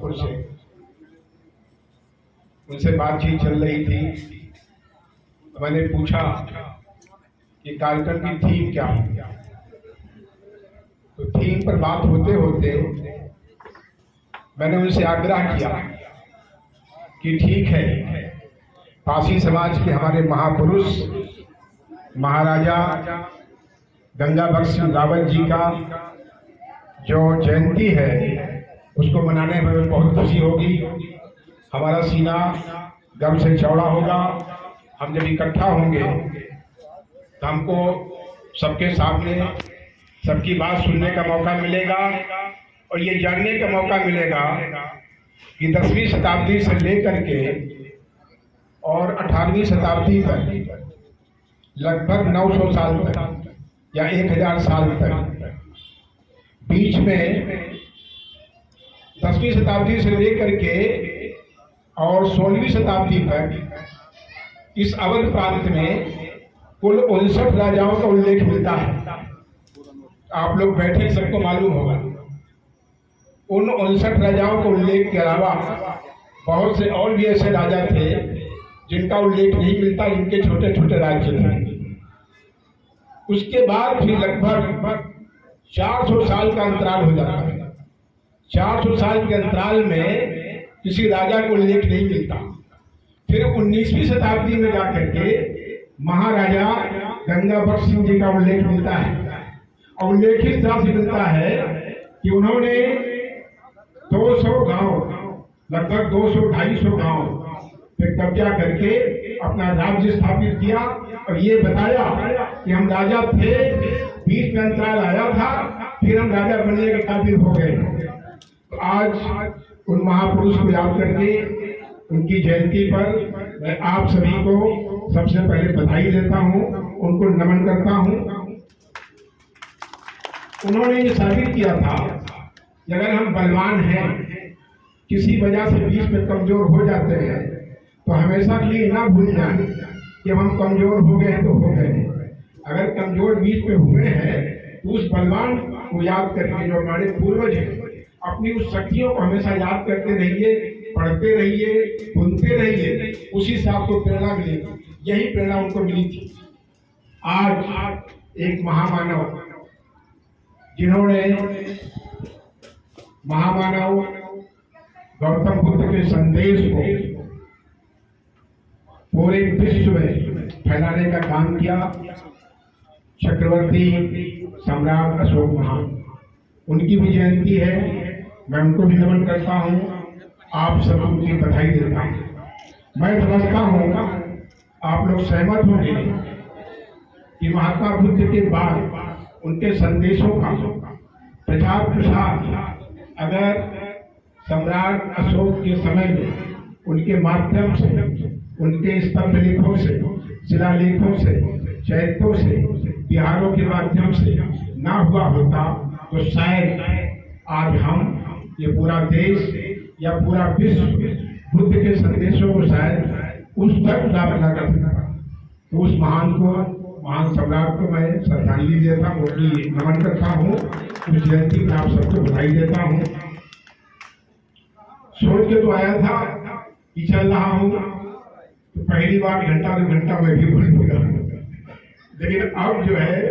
महापुरुष से उनसे बातचीत चल रही थी। तो मैंने पूछा कि कार्यक्रम की थीम क्या है। तो थीम पर बात होते होते मैंने उनसे आग्रह किया कि ठीक है, पासी समाज के हमारे महापुरुष महाराजा गंगाभक्त सिंह रावत जी का जो जयंती है उसको मनाने में बहुत खुशी होगी। हमारा सीना गर्व से चौड़ा होगा। हम जब इकट्ठा होंगे तो हमको सबके सामने सबकी बात सुनने का मौका मिलेगा और ये जानने का मौका मिलेगा कि 10वीं शताब्दी से लेकर के और 18वीं शताब्दी तक लगभग 900 साल तक या 1000 साल तक बीच में 10वीं शताब्दी से लेकर के और 16वीं शताब्दी तक इस अवध प्रांत में कुल 59 राजाओं का उल्लेख मिलता है। आप लोग बैठे सबको मालूम होगा। उन 59 राजाओं के उल्लेख के अलावा बहुत से और भी ऐसे राजा थे जिनका उल्लेख नहीं मिलता, जिनके छोटे छोटे राज्य थे। उसके बाद फिर लगभग 400 साल का अंतराल हो जाता है। 400 साल के अंतराल में किसी राजा को उल्लेख नहीं मिलता। फिर 19वीं शताब्दी में जाकर के महाराजा गंगाभक्त सिंह जी का उल्लेख मिलता है और उल्लेख इस तरह से मिलता है कि उन्होंने 200 गांव, लगभग 200-250 गांव पे कब्जा करके अपना राज्य स्थापित किया और ये बताया कि हम राजा थे, बीच में अंतराल आया था, फिर हम राजा बनने के काबिल हो गए। तो आज उन महापुरुष को याद करके उनकी जयंती पर मैं आप सभी को सबसे पहले बधाई देता हूं, उनको नमन करता हूं। उन्होंने ये साबित किया था कि अगर हम बलवान हैं, किसी वजह से बीच में कमजोर हो जाते हैं, तो हमेशा के लिए ना भूल जाएं कि हम कमजोर हो गए तो हो गए। अगर कमजोर बीच में हुए हैं तो उस बलवान को याद करके, जो हमारे पूर्वज हैं, अपनी उस शक्तियों को हमेशा याद करते रहिए, पढ़ते रहिए, सुनते रहिए, उसी से आपको प्रेरणा मिलेगी। यही प्रेरणा उनको मिली थी। आज एक महामानव, जिन्होंने महामानव गौतम बुद्ध के संदेश को पूरे विश्व में फैलाने का काम किया, चक्रवर्ती सम्राट अशोक महान, उनकी भी जयंती है। मैं उनको भी नमन करता हूँ, आप सबको उनकी बधाई देता हूँ। मैं समझता हूँ आप लोग सहमत होंगे कि महात्मा बुद्ध के बाद उनके संदेशों का प्रचार प्रसार अगर सम्राट अशोक के समय में उनके माध्यम से, उनके स्तंभ लेखों से, शिलालेखों से, चैत्यों से, बिहारों के माध्यम से ना हुआ होता तो शायद आज हम, ये पूरा देश या पूरा विश्व बुद्ध के संदेशों को शायद उस तक प्राप्त न कर सकता। तो उस महान को, महान सम्राट को मैं श्रद्धांजलि देता हूँ, उनकी नमन करता हूँ, उस जयंती में आप सबको बधाई देता हूँ। सोच के तो आया था कि चल रहा हूँ तो पहली बार घंटा 2 घंटा मैं भी बोलूंगा, लेकिन अब जो है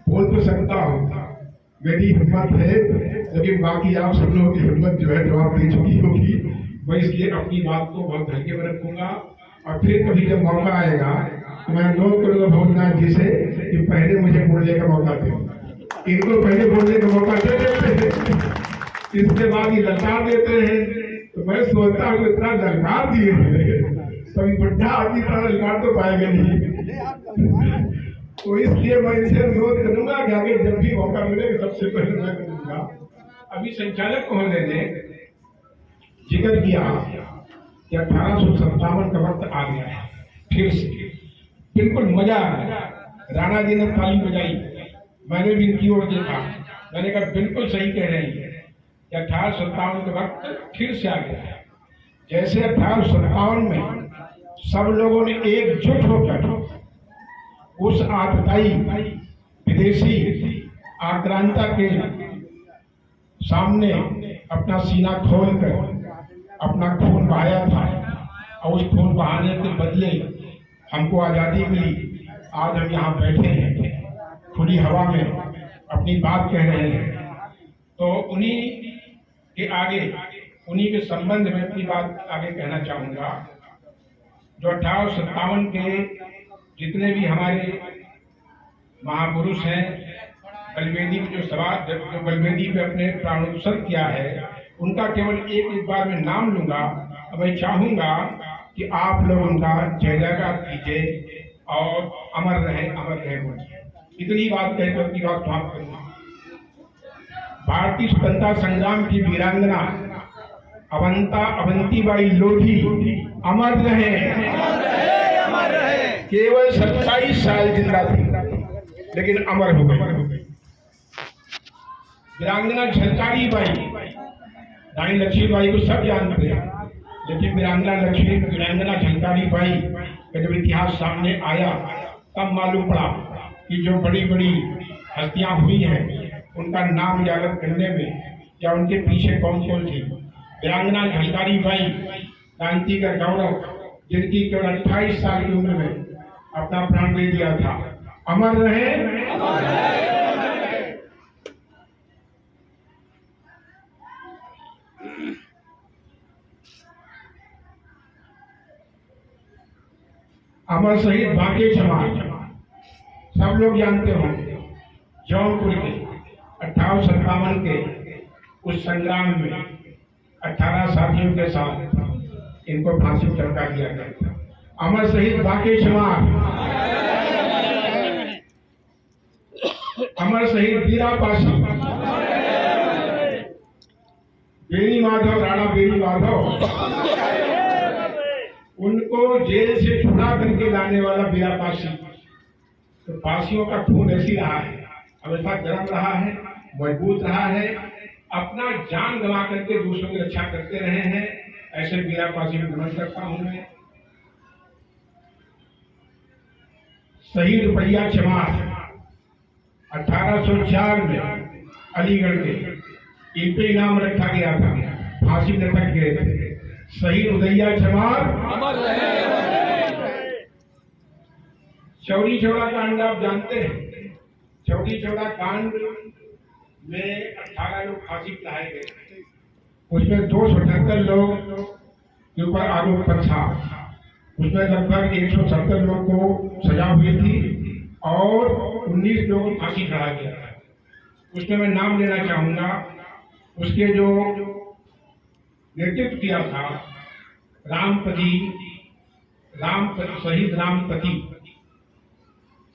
बोल तो सकता हूँ, मेरी हिम्मत है, लेकिन बाकी आप सब लोगों की हिम्मत जो है जवाब दे चुकी होगी। मैं इसलिए अपनी बात को बहुत हल्के में रखूंगा और फिर कभी जब मौका आएगा तो मैं अनुरोध करूंगा भोजनाथ जी से कि पहले मुझे बोलने का मौका दे। इनको पहले बोलने का मौका दे देते हैं, इसके बाद ये ललकार देते हैं। तो मैं सोचता हूँ इतना ललकार दिए कभी बुढ़ा आदमी इतना ललकार तो पाएगा नहीं। तो इसलिए मैं इनसे अनुरोध करूंगा कि आगे जब भी मौका मिलेगा सबसे पहले मैं करूंगा। अभी संचालक महोदय ने जिक्र किया कि 1857 का वक्त आ गया है, फिर से बिल्कुल मजा आ गया। राणा जी ने ताली बजाई, मैंने भी इनकी ओर देखा, मैंने कहा बिल्कुल सही कह रहे हैं कि 1857 का वक्त फिर से आ गया है। जैसे 1857 में सब लोगों ने एकजुट होकर उस आपदाई विदेशी आक्रांता के सामने अपना सीना खोलकर अपना खून बहाया था और उस खून बहाने के बदले हमको आज़ादी मिली। आज हम यहाँ बैठे हैं खुली हवा में अपनी बात कह रहे हैं। तो उन्हीं के आगे, उन्हीं के संबंध में अपनी बात आगे कहना चाहूँगा। जो 1857 के जितने भी हमारे महापुरुष हैं, बलवेदी पे जो बलवेदी पे अपने प्राणोत्सर्ग किया है, उनका केवल एक बार मैं नाम लूंगा। मैं चाहूंगा कि आप लोग उनका जय जयकार कीजिए और अमर रहे बोलिए। इतनी बात कहकर अपनी बात समाप्त करूंगा। भारतीय स्वतंत्रता संग्राम की वीरांगना अवंतीबाई लोधी अमर रहे। केवल 27 साल जिंदा थी लेकिन अमर हो गई। वीरांगना झलकारी बाई, रानी लक्ष्मीबाई को सब जानते हैं, लेकिन वीरांगना झलकारी बाई का जब इतिहास सामने आया तब मालूम पड़ा कि जो बड़ी बड़ी हस्तियां हुई हैं उनका नाम याद करने में या उनके पीछे कौन कौन थी। वीरांगना झलकारी बाई क्रांति का गौरव, जिनकी केवल 28 साल की उम्र में अपना प्राण दे दिया था, अमर रहे। अमर शहीद बांके समाज सब लोग जानते होंगे। जौनपुर के 1857 के उस संग्राम में 18 साथियों के साथ इनको फांसी पर चढ़ा दिया गया था। अमर शहीद बांके समाज, अमर शहीद वीरापासी, बेनी माधव, राणा बेनी माधव, उनको जेल से छुड़ा करके लाने वाला वीरापासी। तो पासियों का खून ऐसी रहा है, हमेशा गर्म रहा है, मजबूत रहा है, अपना जान गंवा करके दूसरों की रक्षा करते रहे हैं। ऐसे वीरापासी में नमन करता हूं मैं। शहीद रुपैया चमार 1804 में अलीगढ़ के इन पे इनाम रखा गया था, फांसी लटक गए थे। शहीद उदैया चमार अमर रहे। चौरी चौड़ा कांड आप जानते हैं। चौरी चौड़ा कांड में 18 लोग फांसी चढ़ाए गए। उसमें 278 लोग के ऊपर आरोप था। उसमें लगभग 170 लोग को सजा हुई थी और 19 लोगों को फांसी चढ़ाया गया था। उसमें मैं नाम लेना चाहूंगा। उसके जो नेतृत्व किया था शहीद रामपति,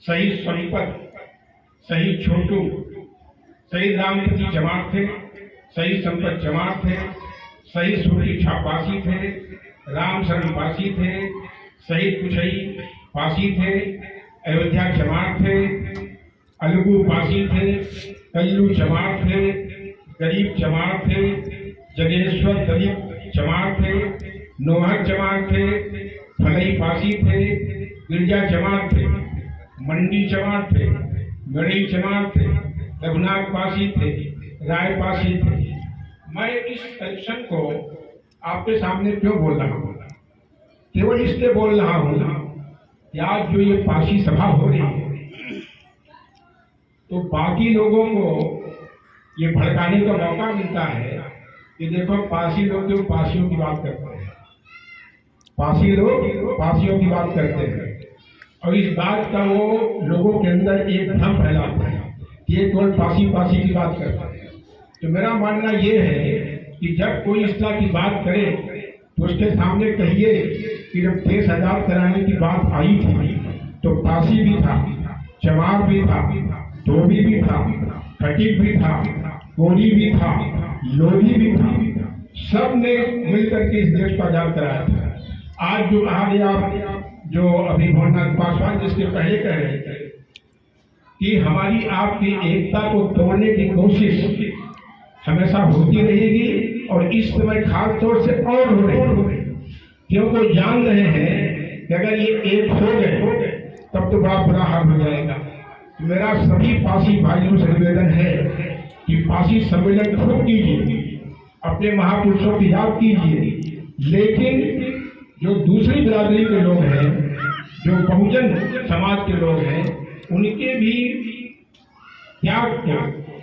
शहीद संपत, शहीद छोटू, शहीद रामपति जमात थे, शहीद संपत जमात थे, शहीद सूरी पासी थे, राम शरण पासी थे, शहीद कुछई पासी थे, अयोध्या जमात थे, अलगू पासी थे, कल्लू जमात थे, गरीब जमात थे, जगेश्वर दलित जमात थे, नोहर जमात थे, फलई पासी थे, गिरजा जमात थे, मंडी जमात थे, गणेश जमात थे, रघुनाथ पासी थे, राय पासी थे। मैं इस कलेक्शन को आपके सामने क्यों बोल रहा हूँ? केवल इसलिए बोल रहा हूँ कि आज जो ये पासी सभा हो रही है तो बाकी लोगों को ये भड़काने का मौका मिलता है कि देखो पासी लोग जो पासियों की बात करते हैं, पासी लोग पासियों की बात करते हैं और इस बात का वो लोगों के अंदर एक भ्रम फैलाता है कि ये केवल पासी पासी की बात करता है। तो मेरा मानना ये है कि जब कोई इस तरह की बात करे तो उसके सामने कहिए कि जब देश आजाद कराने की बात आई थी तो पासी भी था, चमार भी था, धोबी भी था, खटीक भी था, कोली भी था, लोधी भी था, सब ने मिलकर के इस देश को आजाद कराया था। आज जो कहा गया, जो अभी भोरनाथ पासवान जिसके पहले कह रहे थे कि हमारी आपकी एकता को तोड़ने की कोशिश हमेशा होती रहेगी और इस समय खास तौर से और हो रही है, क्योंकि जान रहे हैं कि अगर ये एक हो गए तब तो बड़ा बुरा हाल हो जाएगा। मेरा सभी पासी भाइयों से निवेदन है कि पासी सम्मेलन खूब कीजिए, अपने महापुरुषों की याद कीजिए। लेकिन जो दूसरी बिरादरी के लोग हैं, जो बहुजन समाज के लोग हैं, उनके भी त्याग को,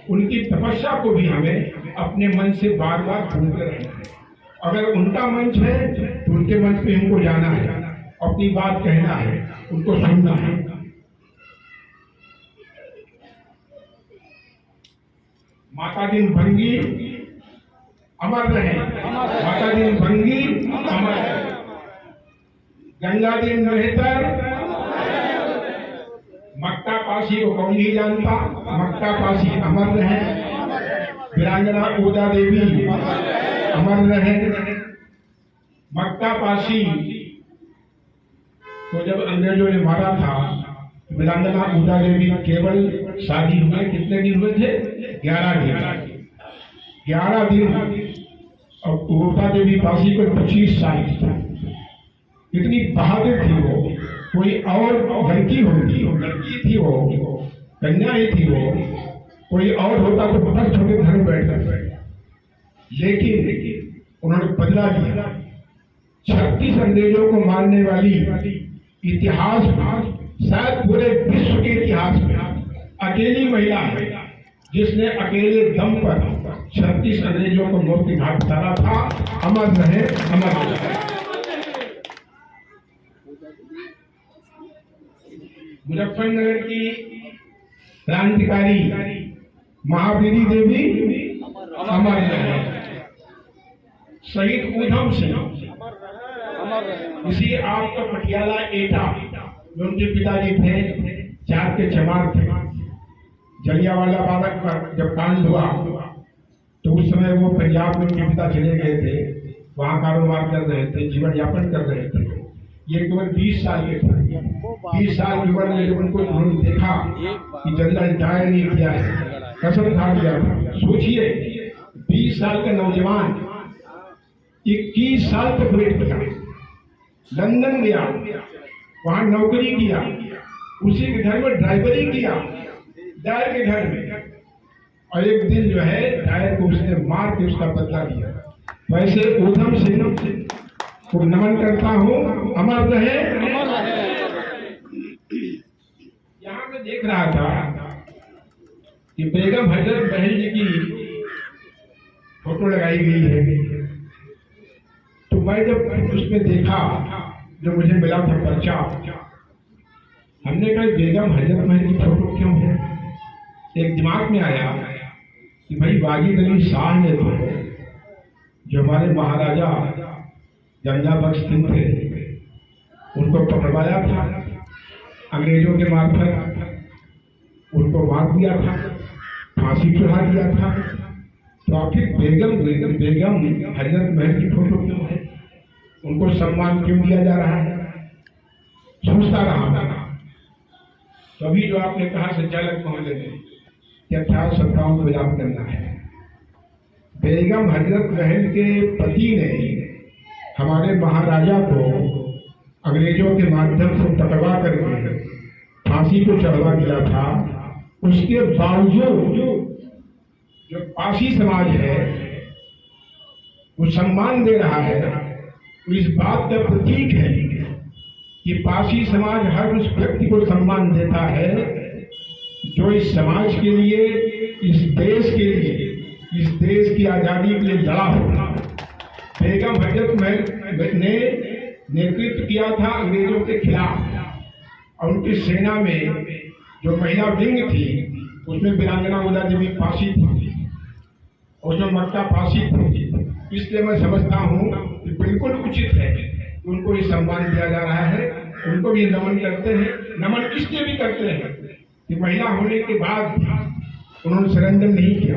उनकी तपस्या को भी हमें अपने मन से बार बार ढूंढते रहना है। अगर उनका मंच है तो उनके मंच पे हमको जाना है, अपनी बात कहना है, उनको सुनना है। माता दिन भंगी अमर रहे, माता दिन भंगी अमर रहे, गंगा दिन बेहतर, मक्का पासी को कौन नहीं जानता, मक्का पासी अमर रहे, वीरांगना ऊदा देवी अमर रहे। मक्का पासी को जब अंग्रेजों ने मारा था, वीरांगना ऊदा देवी केवल शादी हुए कितने दिन हुए थे? 11 दिन। 11 दिन। और ऊदा देवी पासी को 25 साल की थी। इतनी बहादुर थी वो, कोई और लड़की होगी, लड़की थी वो, कन्या ही थी वो, कोई और होता तो बस छोटे घर में बैठ जाता। लेकिन उन्होंने बदला लिया। 36 अंग्रेजों को मारने वाली इतिहास में, शायद पूरे विश्व के इतिहास में अकेली महिला है जिसने अकेले दम पर 36 अंग्रेजों को मौत के घाट उतारा था। अमर रहे, अमर रहे। मुजफ्फरनगर की क्रांतिकारी महावीरी देवी अमर रहे। शहीद ऊधम सिंह, इसी आपका पटियाला एटा, जो उनके पिताजी थे, 4 के चमार थे। जलियांवाला बाग का जब कांड हुआ तो उस समय वो पंजाब में उनके पिता चले गए थे, वहां कारोबार कर रहे थे, जीवन यापन कर रहे थे। ये केवल 20 साल के थे। 20 साल की उम्र में जब उनको उन्होंने देखा कि जनरल डायर नहीं किया है, कसम खा लिया था। सोचिए 20 साल का नौजवान 21 साल तक वेट किया, लंदन गया, वहां नौकरी किया, उसी के घर में ड्राइवरी किया, डायर के घर में, और एक दिन जो है डायर को उसने मार के उसका बदला लिया। वैसे ऊधम सिंह को नमन करता हूँ, अमर रहे, अमर रहे। यहाँ मैं देख रहा था कि बेगम हजरत महल जी की फोटो लगाई गई है। तो मैं जब उसमें देखा, जो मुझे मिला था पर्चा, हमने कहा बेगम हजरत महल की फोटो क्यों है? एक दिमाग में आया कि भाई वाजिद अली शाह ने तो, जो हमारे महाराजा जंगा बख्श सिंह थे, उनको पकड़वाया था अंग्रेजों के मार्फत, उनको मार दिया था, फांसी चढ़ा दिया था। तो आखिर बेगम हजरत महल की फोटो क्यों है? उनको सम्मान क्यों दिया जा रहा है? सोचता रहा। तभी जो आपने कहा संचालक महोदय ने कि 18 सत्ताओं को याद करना है। बेगम हजरत महल के पति ने हमारे महाराजा को अंग्रेजों के माध्यम से पकड़वा करके फांसी को चढ़वा दिया था। उसके बावजूद जो पासी समाज है वो सम्मान दे रहा है। तो इस बात का प्रतीक है कि पासी समाज हर उस व्यक्ति को सम्मान देता है जो इस समाज के लिए, इस देश के लिए, इस देश की आजादी के लिए लड़ा हो। बेगम हजरत महल ने नेतृत्व किया था अंग्रेजों के खिलाफ, और उनकी सेना में जो महिला विंग थी उसमें वीरांगना ऊदा देवी फांसी थी, उसमें मक्का फांसी थी। इसलिए मैं समझता हूँ कि बिल्कुल उचित है कि उनको ये सम्मान दिया जा रहा है। उनको भी नमन करते हैं। नमन इसलिए भी करते हैं कि महिला होने के बाद उन्होंने सरेंडर नहीं किया,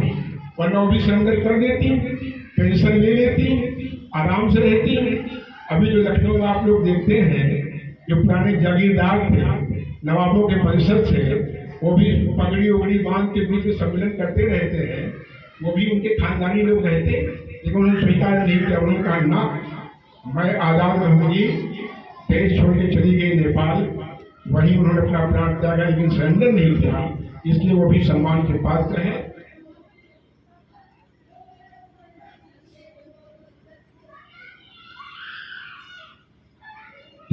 वरना वो भी सरेंडर कर देती, पेंशन ले लेती, आराम से रहती। अभी जो लखनऊ में आप लोग देखते हैं, जो पुराने जागीरदार थे, नवाबों के परिषद से, वो भी पगड़ी उगड़ी बांध के बीच में सम्मेलन करते रहते हैं। वो भी उनके खानदानी लोग रहते, लेकिन उन्होंने स्वीकार नहीं किया। उन्होंने कहा ना, मैं आजाद रहूंगी, देश छोड़ के चली गई नेपाल, वहीं उन्होंने अपना प्राण त्यागा, लेकिन सरेंडर नहीं किया। इसलिए वो भी सम्मान के पात्र हैं।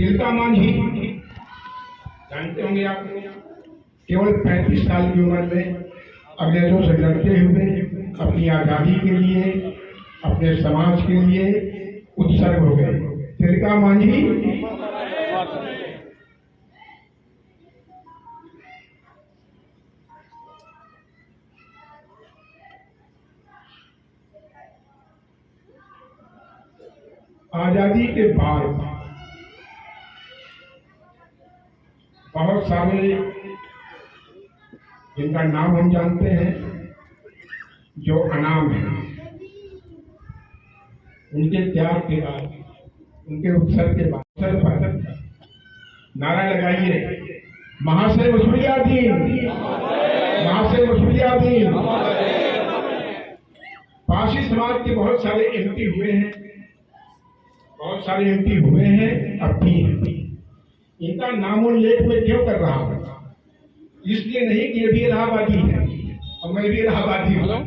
तिलका मांझी जानते होंगे आप, केवल 35 साल की उम्र में अंग्रेजों से लड़ते हुए अपनी आज़ादी के लिए, अपने समाज के लिए उत्सर्ग हो गए। तिलका मांझी आजादी के बाद बहुत सारे जिनका नाम हम जानते हैं जो अनाम हैं, उनके त्याग के बाद, उनके उत्सर्ग के बाद पर नारा लगाइए, महाशय वसूलियादीन, महाशय वसूलियादीन। पारसी समाज के बहुत सारे एमपी हुए हैं, बहुत सारे एमपी हुए हैं, अब भी हैं। इनका नामोल्लेख में क्यों कर रहा हूं? इसलिए नहीं कि ये भी इलाहाबादी है और मैं भी इलाहाबादी हूं।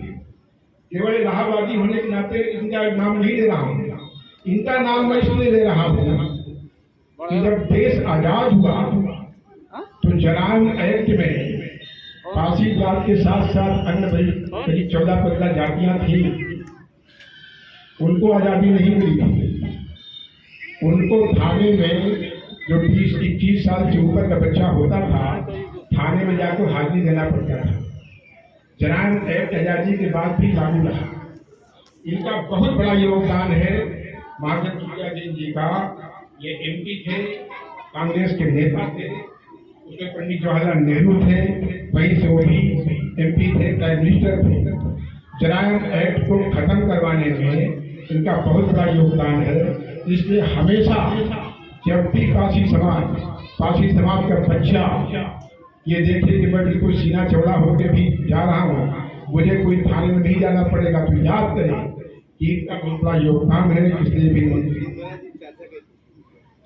केवल इलाहाबादी होने के नाते इनका नाम नहीं ले रहा हूं। इनका नाम मैं इसलिए ले रहा हूं कि जब देश आजाद हुआ तो जरान एक्ट में पारसी जात के साथ साथ अन्य करीब 14-15 जातियां थी, उनको आजादी नहीं मिली थी। उनको थाने में जो 20-21 साल से ऊपर का बच्चा होता था, थाने में जाकर हाजिरी देना पड़ता था। जरान एक्ट आजादी के बाद भी लागू रहा। इनका बहुत बड़ा योगदान है महाराजा वसूलियादीन जी का। ये एमपी थे, कांग्रेस के नेता थे, उसमें पंडित जवाहरलाल नेहरू थे, वहीं से वो भी एमपी थे, प्राइम मिनिस्टर थे। जरान एक्ट को खत्म करवाने में इनका बहुत बड़ा योगदान है। इसलिए हमेशा जब भी पारसी समाज का बच्चा ये देखे कि मैं बिल्कुल सीना चौड़ा होकर भी जा रहा हूँ, मुझे कोई थाने में नहीं जाना पड़ेगा, तो याद करें कि इनका बहुत बड़ा योगदान है। इसलिए भी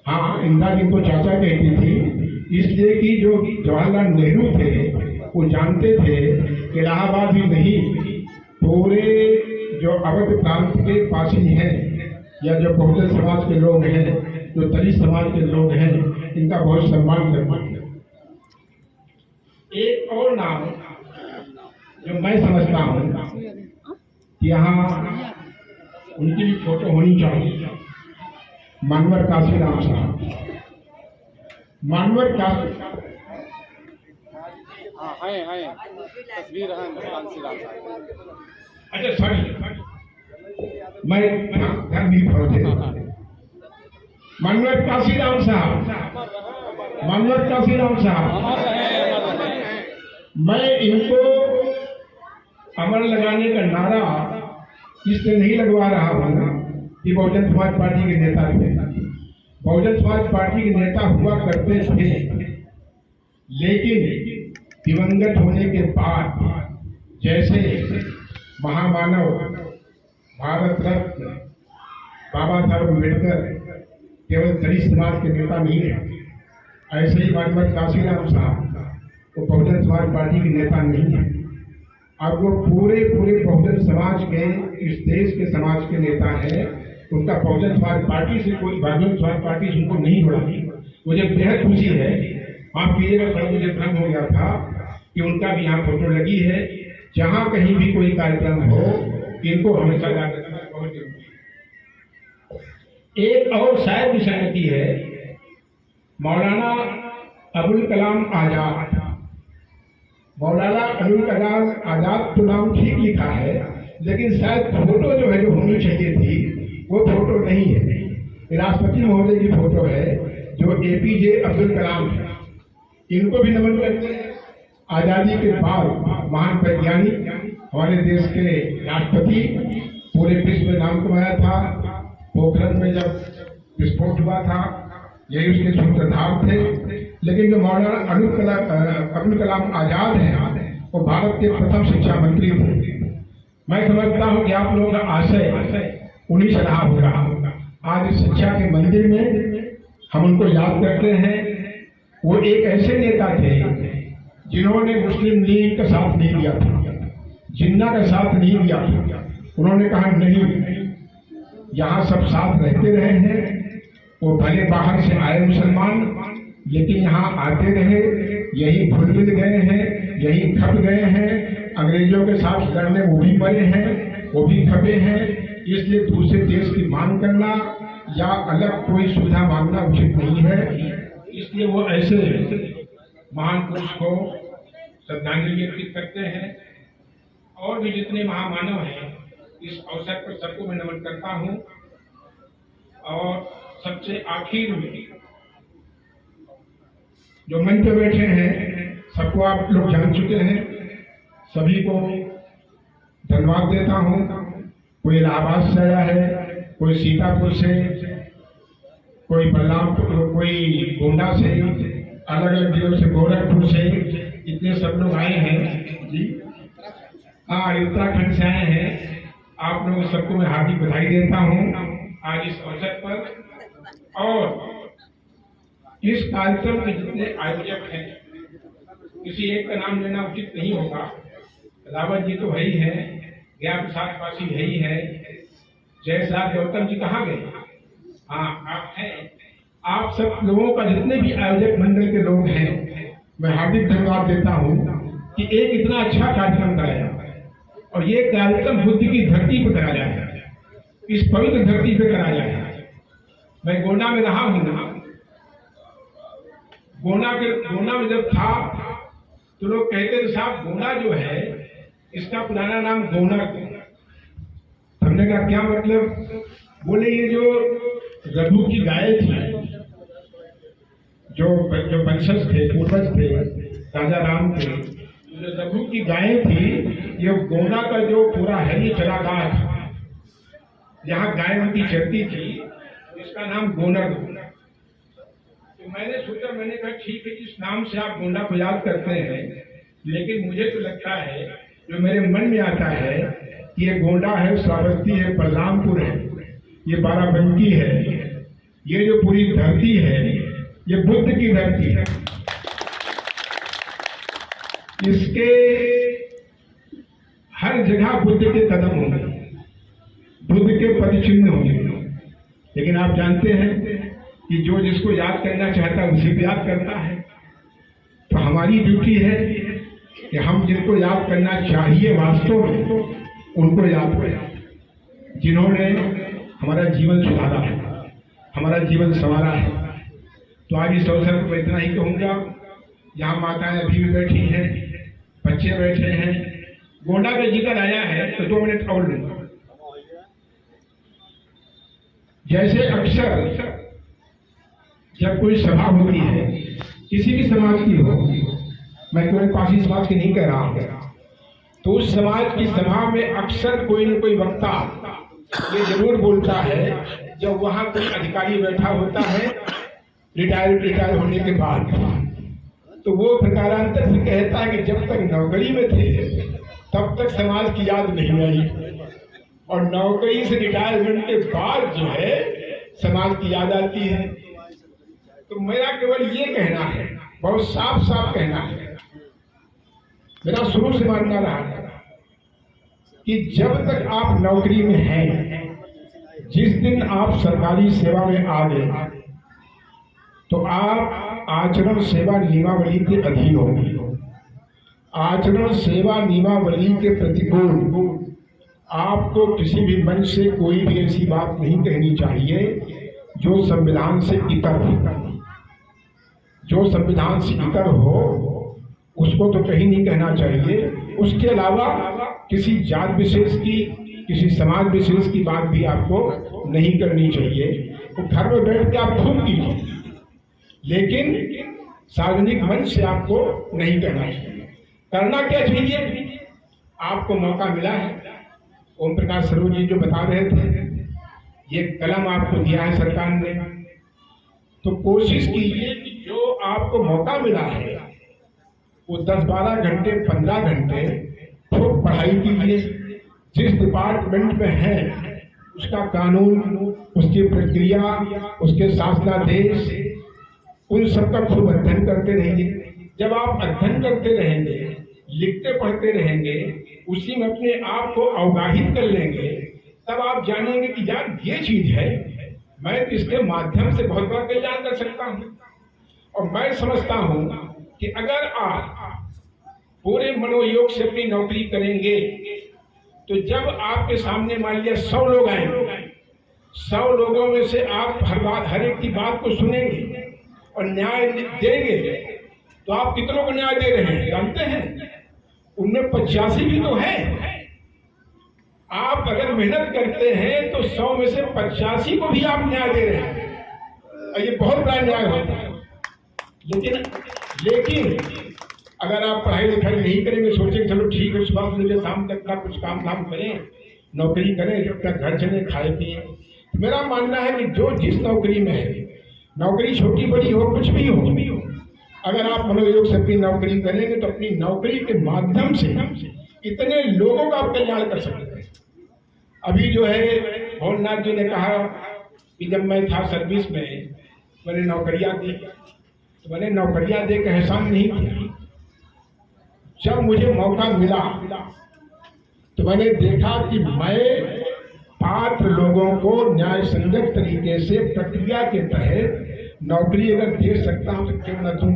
हाँ, इंदिरा जी को चाचा कहती थी, इसलिए कि जो जवाहरलाल नेहरू थे वो जानते थे कि इलाहाबाद ही नहीं, पूरे जो अवध प्रांत के पासी हैं या जो बहुजन समाज के लोग हैं, जो दलित समाज के लोग हैं, इनका बहुत सम्मान करते हैं। एक और नाम जो मैं समझता हूँ कि यहाँ उनकी भी फोटो होनी चाहिए, मानवर काशीराम साहब। मानवर काशी तस्वीर है काशीराम साहब। अच्छा सॉरी, मैं घर नहीं पहुंचे। मानवर काशीराम साहब, मानवर काशीराम साहब, मैं इनको अमर लगाने का नारा इसलिए नहीं लगवा रहा हूँ कि बहुजन समाज पार्टी के नेता थे। बहुजन समाज पार्टी के नेता हुआ करते थे, लेकिन दिवंगत होने के बाद जैसे महामानव भारत रत्न बाबा साहब अम्बेडकर केवल दलित समाज के नेता नहीं है, ऐसे ही मानवर काशीराम साहब वो बहुजन समाज पार्टी के नेता नहीं है। अब वो पूरे बहुजन समाज के, इस देश के समाज के नेता है। उनका बहुजन समाज पार्टी से कोई, बहुजन समाज पार्टी से उनको नहीं जोड़ा। मुझे बेहद खुशी है, आप कीजिएगा, कल मुझे भ्रम हो गया था कि उनका भी यहाँ फोटो लगी है। जहाँ कहीं भी कोई कार्यक्रम हो, इनको हमेशा याद रखना बहुत जरूरी है। एक और शायद विसंगति है, मौलाना अबुल कलाम आजाद। मौलाना अबुल कलाम आजाद तो नाम ठीक लिखा है, लेकिन शायद फोटो जो है जो होनी चाहिए थी वो फोटो नहीं है। राष्ट्रपति महोदय की फोटो है जो APJ अब्दुल कलाम है। इनको भी नमन करते हैं। आजादी के बाद महान वैज्ञानिक, हमारे देश के राष्ट्रपति, पूरे विश्व में नाम कमाया था। पोखरण में जब विस्फोट हुआ था, यही उसके सूत्रधार थे। लेकिन जो मौलाना अबुल कलाम आजाद हैं, वो भारत के प्रथम शिक्षा मंत्री थे। मैं समझता हूँ कि आप लोगों का आशय उन्हीं से रहा होगा। आज इस शिक्षा के मंदिर में हम उनको याद करते हैं। वो एक ऐसे नेता थे जिन्होंने मुस्लिम लीग का साथ नहीं दिया था, जिन्ना का साथ नहीं दिया था। उन्होंने कहा नहीं, यहाँ सब साथ रहते रहे हैं। वो भले बाहर से आए मुसलमान, लेकिन यहाँ आते रहे, यही घुल मिल गए हैं, यही खप गए हैं। अंग्रेजों के साथ लड़ने वो भी मरे हैं, वो भी खपे हैं। इसलिए दूसरे देश की मांग करना या अलग कोई सुविधा मांगना उचित नहीं है। इसलिए वो ऐसे महान पुरुष को श्रद्धांजलि अर्पित करते हैं। और भी जितने महामानव हैं, इस अवसर पर सबको मैं नमन करता हूँ। और सबसे आखिर में जो मंच पे बैठे हैं, सबको आप लोग जान चुके हैं, सभी को धन्यवाद देता हूँ। कोई इलाहाबाद से आया है, कोई सीतापुर से, कोई बलरामपुर, कोई गोंडा से, अलग अलग जिलों से, गोरखपुर से, इतने सब लोग आए हैं जी। हाँ, उत्तराखंड से आए हैं। आप लोगों सबको मैं हार्दिक बधाई देता हूँ आज इस अवसर पर। और इस कार्यक्रम के जितने आयोजक हैं, किसी एक का नाम लेना उचित नहीं होगा। रावत जी तो है ही है, ज्ञा प्रसाद पासी है ही है, जयसाद गौतम जी कहाँ गए? हाँ, आप हैं। आप सब लोगों का, जितने भी आयोजक मंडल के लोग हैं, मैं हार्दिक धन्यवाद देता हूँ कि एक इतना अच्छा कार्यक्रम कराया। और ये कार्यक्रम बुद्ध की धरती पर कराया है, इस पवित्र धरती पर कराया है। मैं गोंडा में रहा हूँ ना, गोंडा में जब था तो लोग कहते थे साहब गोंडा जो है इसका पुराना नाम गोनक। हमने कहा क्या मतलब? बोले ये जो रघु की गाय थी, जो वंशज थे, पूर्वज थे राजा राम के, जो रघु की गाय थी, ये गोंडा का जो पूरा है ये चरागाह था, जहाँ गाय उनकी चरती थी, इसका नाम गोनक। तो मैंने सोचा, मैंने कहा ठीक है, इस नाम से आप गोंडा को याद करते हैं, लेकिन मुझे तो लगता है, जो मेरे मन में आता है कि ये गोंडा है, श्रावस्ती है, बलरामपुर है, ये बाराबंकी है, ये जो पूरी धरती है ये बुद्ध की धरती है। इसके हर जगह बुद्ध के कदम होंगे, बुद्ध के पदचिन्ह होंगे। लेकिन आप जानते हैं कि जो जिसको याद करना चाहता है उसी को याद करता है। तो हमारी ड्यूटी है कि हम जिनको याद करना चाहिए वास्तव में उनको याद करें, जिन्होंने हमारा जीवन सुधारा है, हमारा जीवन संवारा है। तो आज इस अवसर पर इतना ही कहूँगा। यहाँ माताएं अभी भी बैठी हैं, बच्चे बैठे हैं। गोंडा का जिक्र आया है तो 2 मिनट और लूंगा। जैसे अक्सर जब कोई सभा होती है, किसी भी समाज की हो, मैं केवल पासी समाज की नहीं कह रहा हूँ, तो उस समाज की सभा में अक्सर कोई न कोई वक्ता ये जरूर बोलता है, जब वहां कोई अधिकारी बैठा होता है रिटायर होने के बाद, तो वो प्रकारांतर से कहता है कि जब तक नौकरी में थे तब तक समाज की याद नहीं आई, और नौकरी से रिटायरमेंट के बाद जो है समाज की याद आती है। तो मेरा केवल ये कहना है, बहुत साफ साफ कहना है, मेरा शुरू से मानना रहा है कि जब तक आप नौकरी में हैं, जिस दिन आप सरकारी सेवा में आ गए तो आप आचरण सेवा नियमावली के अधीन होंगे। आचरण सेवा नियमावली के प्रतिकूल आपको किसी भी मंच से कोई भी ऐसी बात नहीं कहनी चाहिए जो संविधान से इतर हो। जो संविधान से इतर हो उसको तो कहीं नहीं कहना चाहिए। उसके अलावा किसी जात विशेष की, किसी समाज विशेष की बात भी आपको नहीं करनी चाहिए। तो घर में बैठ के आप खूब कीजिए, लेकिन सार्वजनिक मंच से आपको नहीं करना चाहिए। करना क्या चाहिए? आपको मौका मिला है, ओम प्रकाश सरोज जी जो बता रहे थे, ये कलम आपको दिया है सरकार ने, तो कोशिश कीजिए कि जो आपको मौका मिला है वो 10-12 घंटे 15 घंटे खूब पढ़ाई कीजिए। जिस डिपार्टमेंट में है उसका कानून, उसकी प्रक्रिया, उसके शासनादेश, उन सबका खूब अध्ययन करते रहेंगे। जब आप अध्ययन करते रहेंगे, लिखते पढ़ते रहेंगे, उसी में अपने आप को अवगाहित कर लेंगे, तब आप जानेंगे कि यार ये चीज है, मैं इसके माध्यम से बहुत बड़ा कल्याण कर सकता हूं। और मैं समझता हूं कि अगर आप पूरे मनोयोग से अपनी नौकरी करेंगे तो जब आपके सामने मान लिया 100 लोग आएंगे, 100 लोगों में से आप हर एक की बात को सुनेंगे और न्याय देंगे, तो आप कितनों को न्याय दे रहे हैं जानते हैं? उनमें 85 भी तो है। आप अगर मेहनत करते हैं तो 100 में से 85 को भी आप न्याय दे रहे हैं, और ये बहुत बड़ा न्याय होता है। लेकिन अगर आप पढ़ाई लिखाई नहीं करेंगे, सोचेंगे चलो ठीक है सुबह से लेकर शाम तक का कुछ काम धाम करें, नौकरी करें, जब तक घर चले खाए पिए। मेरा मानना है कि जो जिस नौकरी में है, नौकरी छोटी बड़ी हो कुछ भी हो, अगर आप मनोयोग से अपनी नौकरी करेंगे तो अपनी नौकरी के माध्यम से इतने लोगों का आप कल्याण कर सकते हैं। अभी जो है भोलनाथ जी ने कहा कि जब मैं था सर्विस में मैंने नौकरियां दी, तो मैंने नौकरियां दे के एहसान नहीं किया। जब मुझे मौका मिला तो मैंने देखा कि मैं पात्र लोगों को न्याय संगत तरीके से प्रक्रिया के तहत नौकरी अगर दे सकता हूं तो क्यों न दूं।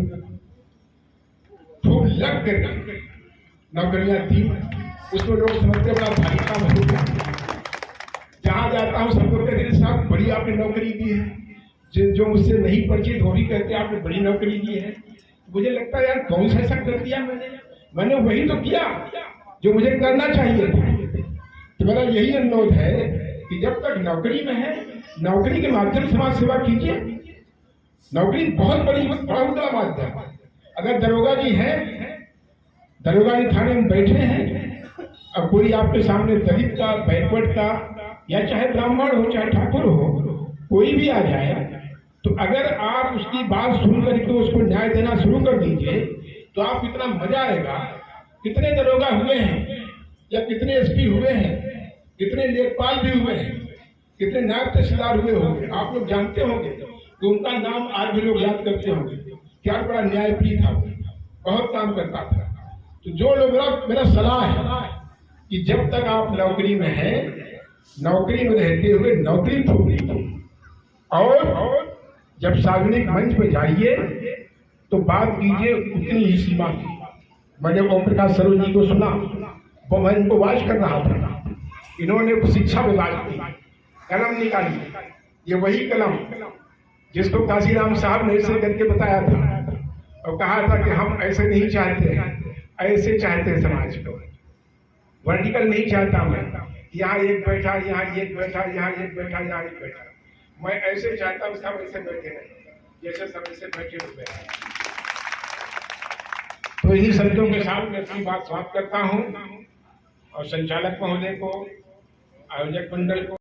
खूब लग कर नौकरियां दी, उसमें लोग समझते बड़ा भारी काम हो गया। जहां जाता हूं सब लोग कहते हैं साहब बड़ी आपने नौकरी दी है। जो मुझसे नहीं परिचित वो भी कहते हैं आपने बड़ी नौकरी दी है। मुझे लगता है यार कौन सा ऐसा कर दिया मैंने वही तो किया जो मुझे करना चाहिए था। तो मेरा यही अनुरोध है कि जब तक नौकरी में है, नौकरी के माध्यम से समाज सेवा कीजिए। नौकरी बहुत बड़ा माध्यम। अगर दरोगा जी हैं, दरोगा जी थाने में बैठे हैं, अब कोई आपके सामने दलित का, बैकवर्ड का, या चाहे ब्राह्मण हो चाहे ठाकुर हो, कोई भी आ जाए, तो अगर आप उसकी बात सुन करके उसको न्याय देना शुरू कर दीजिए तो आप इतना मजा आएगा। कितने दरोगा हुए हैं या कितने एसपी हुए हैं, कितने लेखपाल भी हुए हैं, कितने नायब तहसीलदार हुए होंगे, आप लोग जानते होंगे कि उनका नाम आज भी लोग याद करते होंगे। क्या बड़ा न्यायप्रिय था, बहुत काम करता था। तो जो लोग, मेरा सलाह है कि जब तक आप नौकरी में हैं, नौकरी में रहते हुए नौकरी छोड़ दीजिए, और जब सार्वजनिक मंच पे जाइए तो बात कीजिए उतनी ही सीमा की। मैंने ओम प्रकाश सरोज जी को सुना, वो मैं इनको वाच कर रहा था, इन्होंने शिक्षा विभाग की कलम निकाली, ये वही कलम जिसको काशीराम साहब ने ऐसे करके बताया था और कहा था कि हम ऐसे नहीं चाहते, ऐसे चाहते हैं समाज को, वर्टिकल नहीं चाहता मैं, यहाँ एक बैठा, यहाँ एक बैठा, यहाँ एक बैठा, यहाँ एक बैठा। मैं ऐसे चाहता हूँ सब ऐसे बैठे नहीं, जैसे सब ऐसे बैठे हुए हैं। तो इन्हीं शब्दों के साथ मैं अपनी बात समाप्त करता हूँ और संचालक महोदय को, आयोजक मंडल को